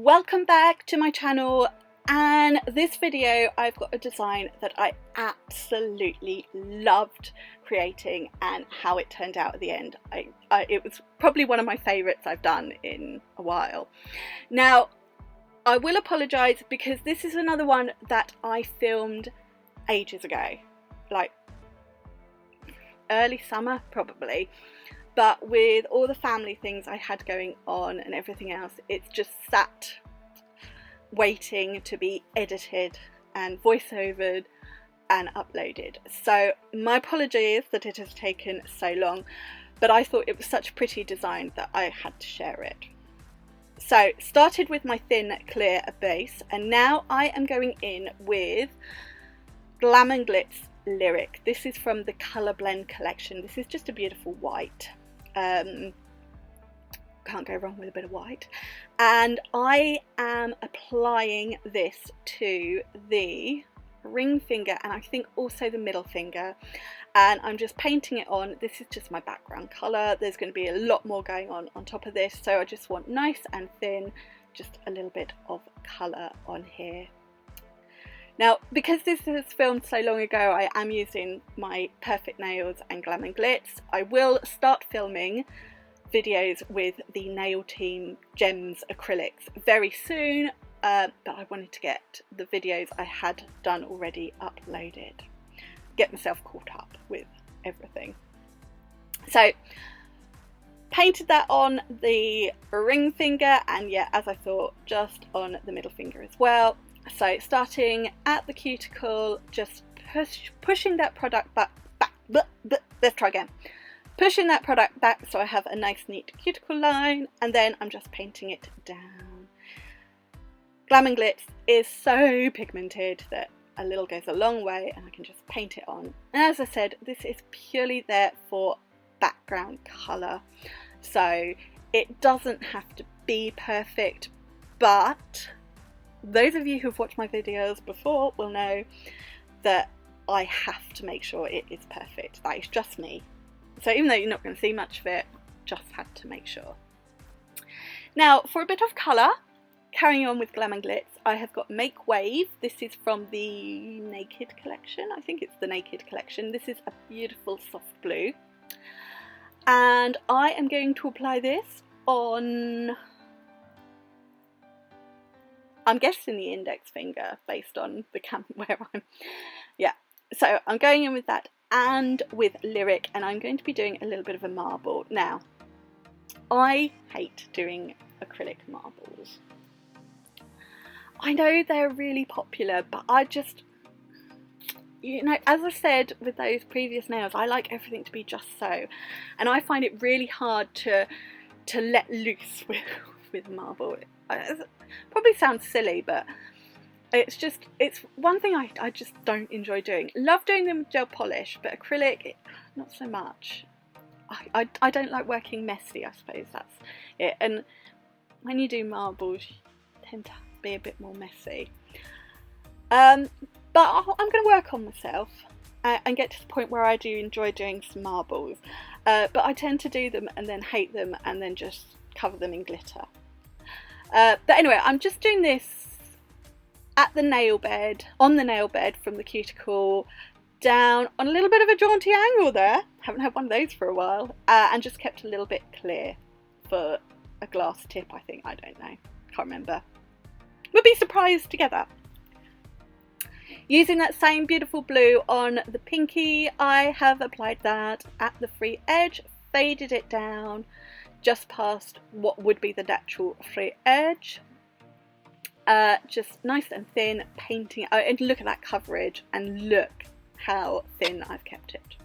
Welcome back to my channel, and this video I've got a design that I absolutely loved creating and how it turned out at the end. It was probably one of my favourites I've done in a while. Now I will apologise because this is another one that I filmed ages ago, like early summer probably. But with all the family things I had going on and everything else, it's just sat waiting to be edited and voiceovered and uploaded. So my apologies that it has taken so long, but I thought it was such a pretty design that I had to share it. So started with my thin clear base, and now I am going in with Glam and Glits Lyric. This is from the Colour Blend collection. This is just a beautiful white. Can't go wrong with a bit of white, and I am applying this to the ring finger and I think also the middle finger, and I'm just painting it on. This is just my background colour. There's going to be a lot more going on top of this, so I just want nice and thin, just a little bit of colour on here. Now, because this was filmed so long ago, I am using my Perfect Nails and Glam and Glitz. I will start filming videos with the Nail Team Gems acrylics very soon, but I wanted to get the videos I had done already uploaded, get myself caught up with everything. So, painted that on the ring finger, and yeah, as I thought, just on the middle finger as well. So starting at the cuticle, just pushing that product back, let's try again. Pushing that product back so I have a nice neat cuticle line, and then I'm just painting it down. Glam and Glitz is so pigmented that a little goes a long way, and I can just paint it on. And as I said, this is purely there for background colour, so it doesn't have to be perfect, but those of you who've watched my videos before will know that I have to make sure it is perfect. That is just me. So even though you're not going to see much of it, just had to make sure. Now for a bit of colour, carrying on with Glam and Glitz, I have got Make Wave. This is from the Naked collection. I think it's the Naked collection. This is a beautiful soft blue. And I am going to apply this on, I'm guessing the index finger based on the camera where I'm, yeah. So I'm going in with that and with Lyric, and I'm going to be doing a little bit of a marble. Now, I hate doing acrylic marbles. I know they're really popular, but I just, you know, as I said with those previous nails, I like everything to be just so, and I find it really hard to let loose with marble. It probably sounds silly, but it's one thing I just don't enjoy doing. Love doing them with gel polish, but acrylic, not so much. I don't like working messy, I suppose that's it. And when you do marbles, you tend to be a bit more messy. But I'm going to work on myself and get to the point where I do enjoy doing some marbles. But I tend to do them and then hate them and then just cover them in glitter. But anyway, I'm just doing this at the nail bed, on the nail bed from the cuticle down on a little bit of a jaunty angle there. Haven't had one of those for a while. And just kept a little bit clear for a glass tip, I think. I don't know. Can't remember. We'll be surprised together. Using that same beautiful blue on the pinky, I have applied that at the free edge, faded it down just past what would be the natural free edge. Just nice and thin, painting. Oh, and look at that coverage, and look how thin I've kept it.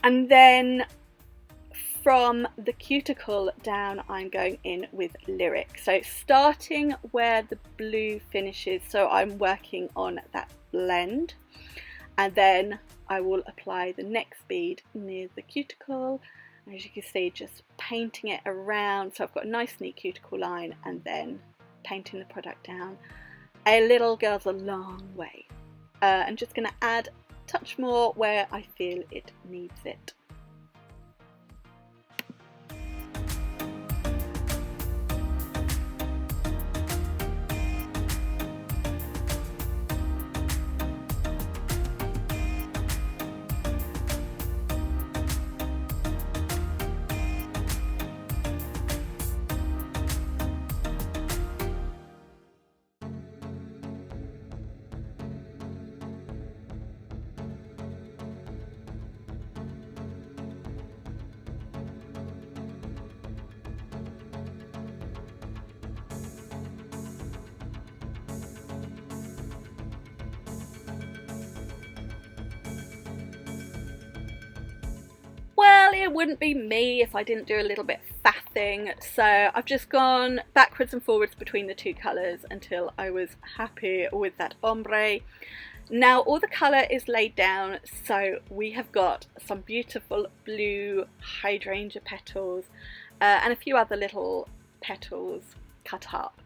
And then from the cuticle down, I'm going in with Lyric. So starting where the blue finishes, so I'm working on that blend, and then I will apply the next bead near the cuticle. As you can see, just painting it around, so I've got a nice neat cuticle line, and then painting the product down. A little goes a long way. I'm just going to add a touch more where I feel it needs it. it wouldn't be me if I didn't do a little bit of faffing, so I've just gone backwards and forwards between the two colours until I was happy with that ombre. Now all the colour is laid down, so we have got some beautiful blue hydrangea petals and a few other little petals cut up,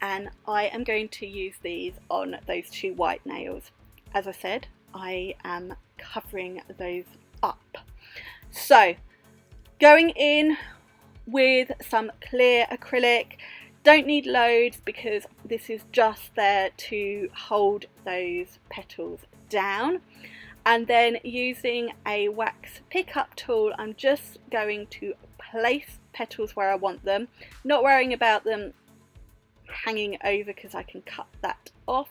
and I am going to use these on those two white nails. As I said, I am covering those up. So going in with some clear acrylic. Don't need loads because this is just there to hold those petals down. And then using a wax pickup tool, I'm just going to place petals where I want them, not worrying about them hanging over because I can cut that off.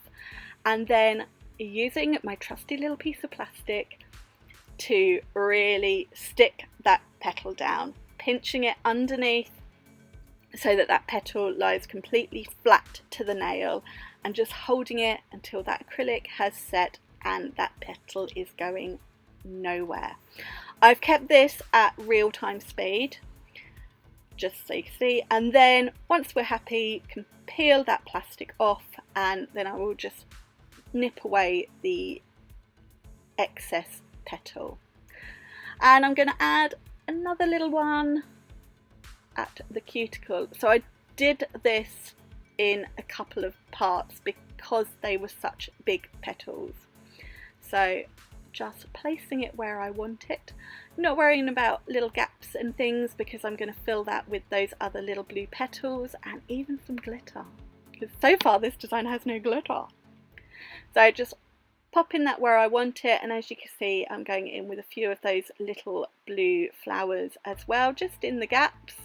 And then using my trusty little piece of plastic to really stick that petal down, pinching it underneath so that that petal lies completely flat to the nail, and just holding it until that acrylic has set and that petal is going nowhere. I've kept this at real-time speed, just so you can see, and then once we're happy, can peel that plastic off, and then I will just nip away the excess petal. And I'm going to add another little one at the cuticle. So I did this in a couple of parts because they were such big petals. So just placing it where I want it, not worrying about little gaps and things because I'm going to fill that with those other little blue petals and even some glitter, because so far this design has no glitter. So just pop in that where I want it, and as you can see I'm going in with a few of those little blue flowers as well, just in the gaps.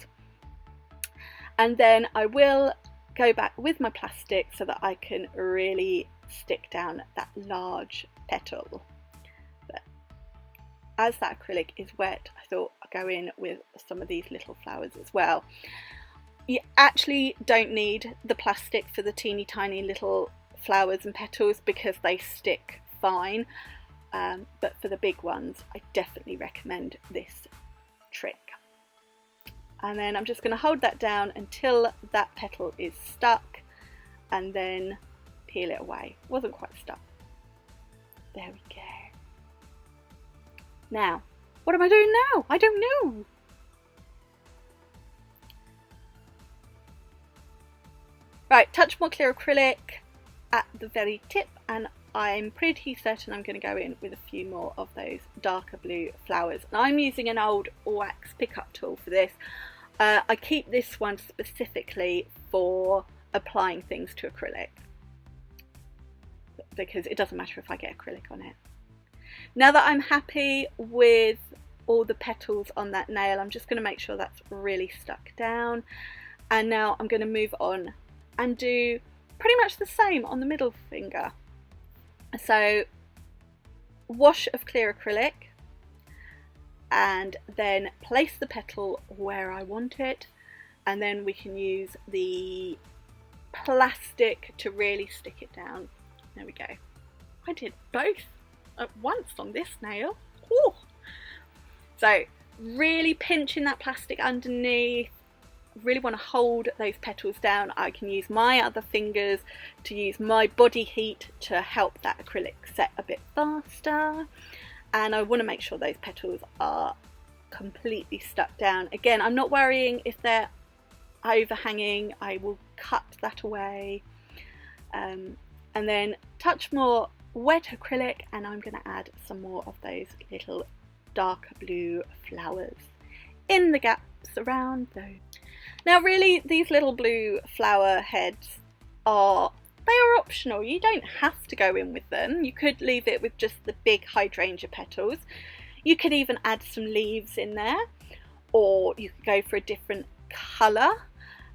And then I will go back with my plastic so that I can really stick down that large petal. But as that acrylic is wet, I thought I'd go in with some of these little flowers as well. You actually don't need the plastic for the teeny tiny little flowers and petals because they stick fine, but for the big ones I definitely recommend this trick. And then I'm just going to hold that down until that petal is stuck and then peel it away. Wasn't quite stuck. There we go. Now, what am I doing now? I don't know. Right, touch more clear acrylic at the very tip, and I'm pretty certain I'm going to go in with a few more of those darker blue flowers. And I'm using an old wax pickup tool for this. I keep this one specifically for applying things to acrylic because it doesn't matter if I get acrylic on it. Now that I'm happy with all the petals on that nail, I'm just going to make sure that's really stuck down. And now I'm going to move on and do pretty much the same on the middle finger. So wash of clear acrylic, and then place the petal where I want it, and then we can use the plastic to really stick it down. There we go. I did both at once on this nail. Ooh. So really pinching that plastic underneath, really want to hold those petals down. I can use my other fingers to use my body heat to help that acrylic set a bit faster, and I want to make sure those petals are completely stuck down. Again, I'm not worrying if they're overhanging, I will cut that away. And then touch more wet acrylic, and I'm going to add some more of those little darker blue flowers in the gaps around those. Now really these little blue flower heads are optional. You don't have to go in with them. You could leave it with just the big hydrangea petals. You could even add some leaves in there, or you could go for a different colour.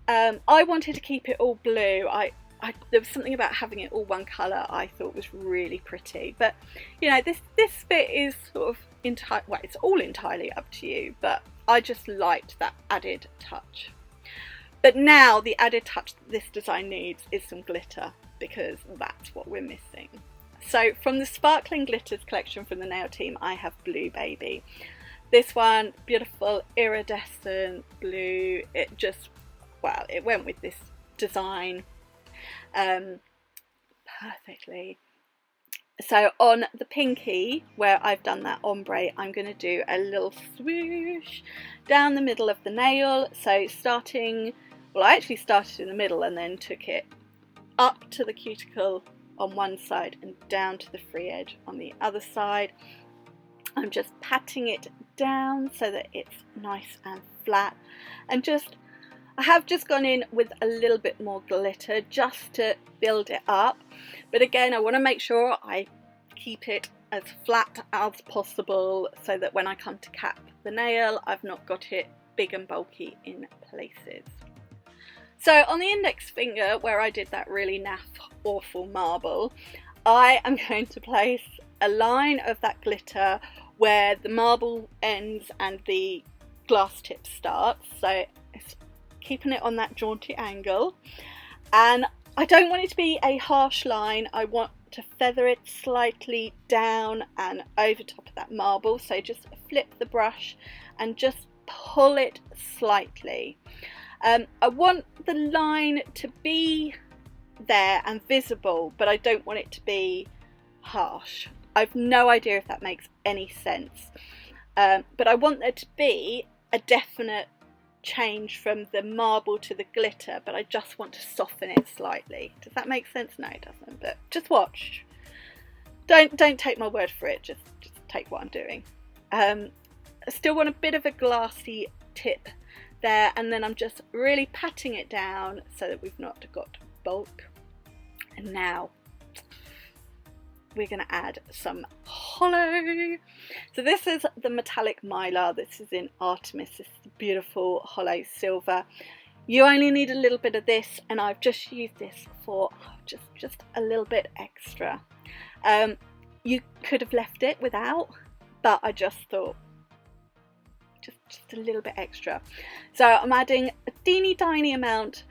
I wanted to keep it all blue. There was something about having it all one colour I thought was really pretty, but you know, this bit is sort of well, it's all entirely up to you, but I just liked that added touch. But now the added touch that this design needs is some glitter, because that's what we're missing. So from the Sparkling Glitters collection from the nail team, I have Blue Baby. This one, beautiful iridescent blue. It just, well, it went with this design perfectly. So on the pinky, where I've done that ombre, I'm going to do a little swoosh down the middle of the nail. So starting, well, I actually started in the middle and then took it up to the cuticle on one side and down to the free edge on the other side. I'm just patting it down so that it's nice and flat, and I have just gone in with a little bit more glitter just to build it up, but again I want to make sure I keep it as flat as possible so that when I come to cap the nail I've not got it big and bulky in places. So on the index finger, where I did that really naff awful marble, I am going to place a line of that glitter where the marble ends and the glass tip starts, so it's keeping it on that jaunty angle. And I don't want it to be a harsh line, I want to feather it slightly down and over top of that marble, so just flip the brush and just pull it slightly. I want the line to be there and visible, but I don't want it to be harsh. I've no idea if that makes any sense, but I want there to be a definite change from the marble to the glitter, but I just want to soften it slightly. Does that make sense? No, it doesn't, but just watch. Don't take my word for it, just take what I'm doing. I still want a bit of a glassy tip there, and then I'm just really patting it down so that we've not got bulk. And now we're going to add some hollow. So this is the metallic Mylar. This is in Artemis. This is the beautiful hollow silver. You only need a little bit of this, and I've just used this for just a little bit extra. You could have left it without, but I just thought just a little bit extra. So I'm adding a teeny tiny amount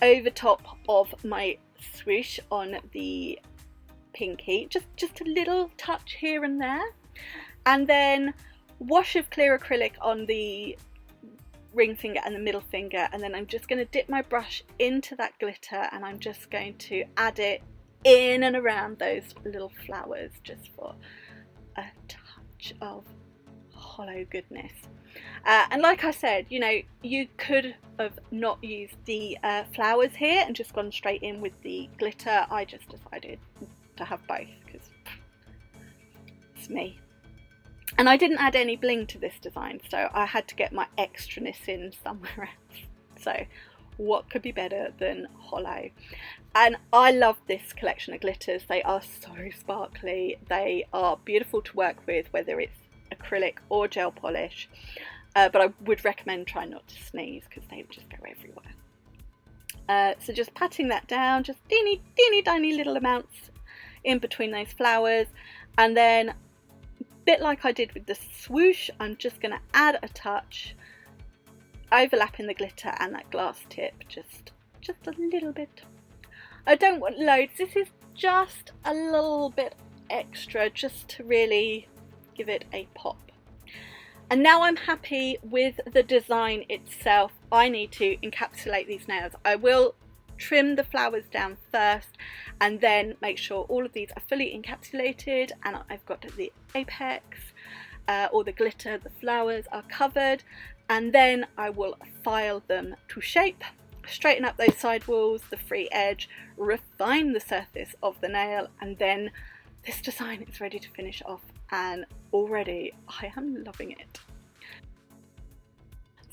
over top of my swoosh on the pinky, just a little touch here and there, and then wash of clear acrylic on the ring finger and the middle finger, and then I'm just going to dip my brush into that glitter and I'm just going to add it in and around those little flowers just for a touch of hollow goodness. And like I said, you know, you could have not used the flowers here and just gone straight in with the glitter. I just decided to have both because it's me. And I didn't add any bling to this design, so I had to get my extraness in somewhere else. So what could be better than hollow? And I love this collection of glitters. They are so sparkly. They are beautiful to work with, whether it's acrylic or gel polish. But I would recommend trying not to sneeze because they just go everywhere. So just patting that down, just teeny tiny little amounts in between those flowers, and then a bit like I did with the swoosh, I'm just going to add a touch overlapping the glitter and that glass tip, just a little bit. I don't want loads, this is just a little bit extra just to really give it a pop. And now I'm happy with the design itself. I need to encapsulate these nails. I will trim the flowers down first and then make sure all of these are fully encapsulated and I've got the apex, all the glitter, the flowers are covered, and then I will file them to shape, straighten up those side walls, the free edge, refine the surface of the nail, and then this design is ready to finish off, and already I am loving it.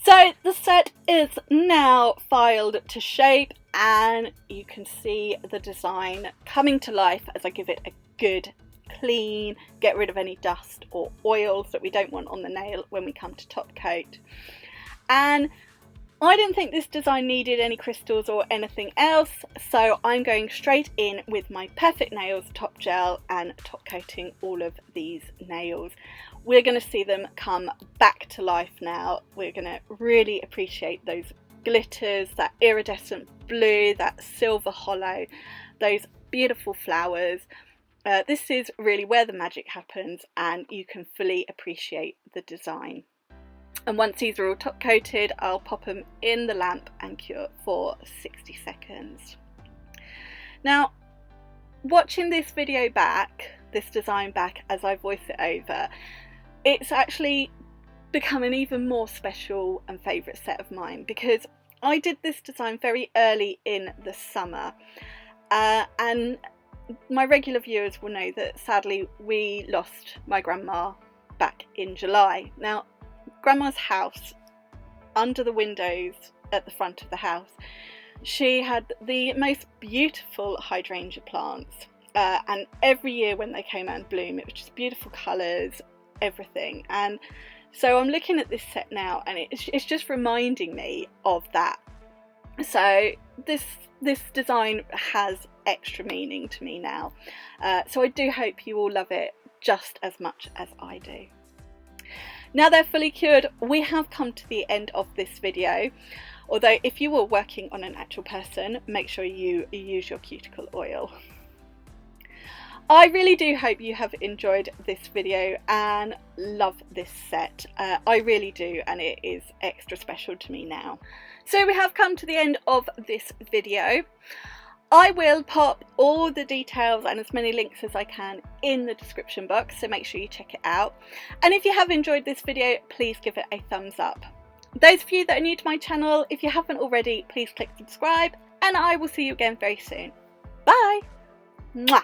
So the set is now filed to shape, and you can see the design coming to life as I give it a good clean, get rid of any dust or oils that we don't want on the nail when we come to top coat. And I didn't think this design needed any crystals or anything else, so I'm going straight in with my Perfect Nails top gel and top coating all of these nails. We're going to see them come back to life now. We're going to really appreciate those glitters, that iridescent blue, that silver hollow, those beautiful flowers. This is really where the magic happens, and you can fully appreciate the design. And once these are all top coated, I'll pop them in the lamp and cure for 60 seconds. Now, watching this video back, this design back as I voice it over, it's actually become an even more special and favourite set of mine, because I did this design very early in the summer, and my regular viewers will know that sadly we lost my grandma back in July. Now, Grandma's house, under the windows at the front of the house, she had the most beautiful hydrangea plants, and every year when they came out in bloom, it was just beautiful colours, everything. And so I'm looking at this set now, and it's just reminding me of that. So this design has extra meaning to me now. So I do hope you all love it just as much as I do. Now they're fully cured, we have come to the end of this video. Although if you were working on an actual person, make sure you use your cuticle oil. I really do hope you have enjoyed this video and love this set. I really do, and it is extra special to me now. So we have come to the end of this video. I will pop all the details and as many links as I can in the description box, so make sure you check it out. And if you have enjoyed this video, please give it a thumbs up. Those of you that are new to my channel, if you haven't already, please click subscribe, and I will see you again very soon. Bye! Mwah!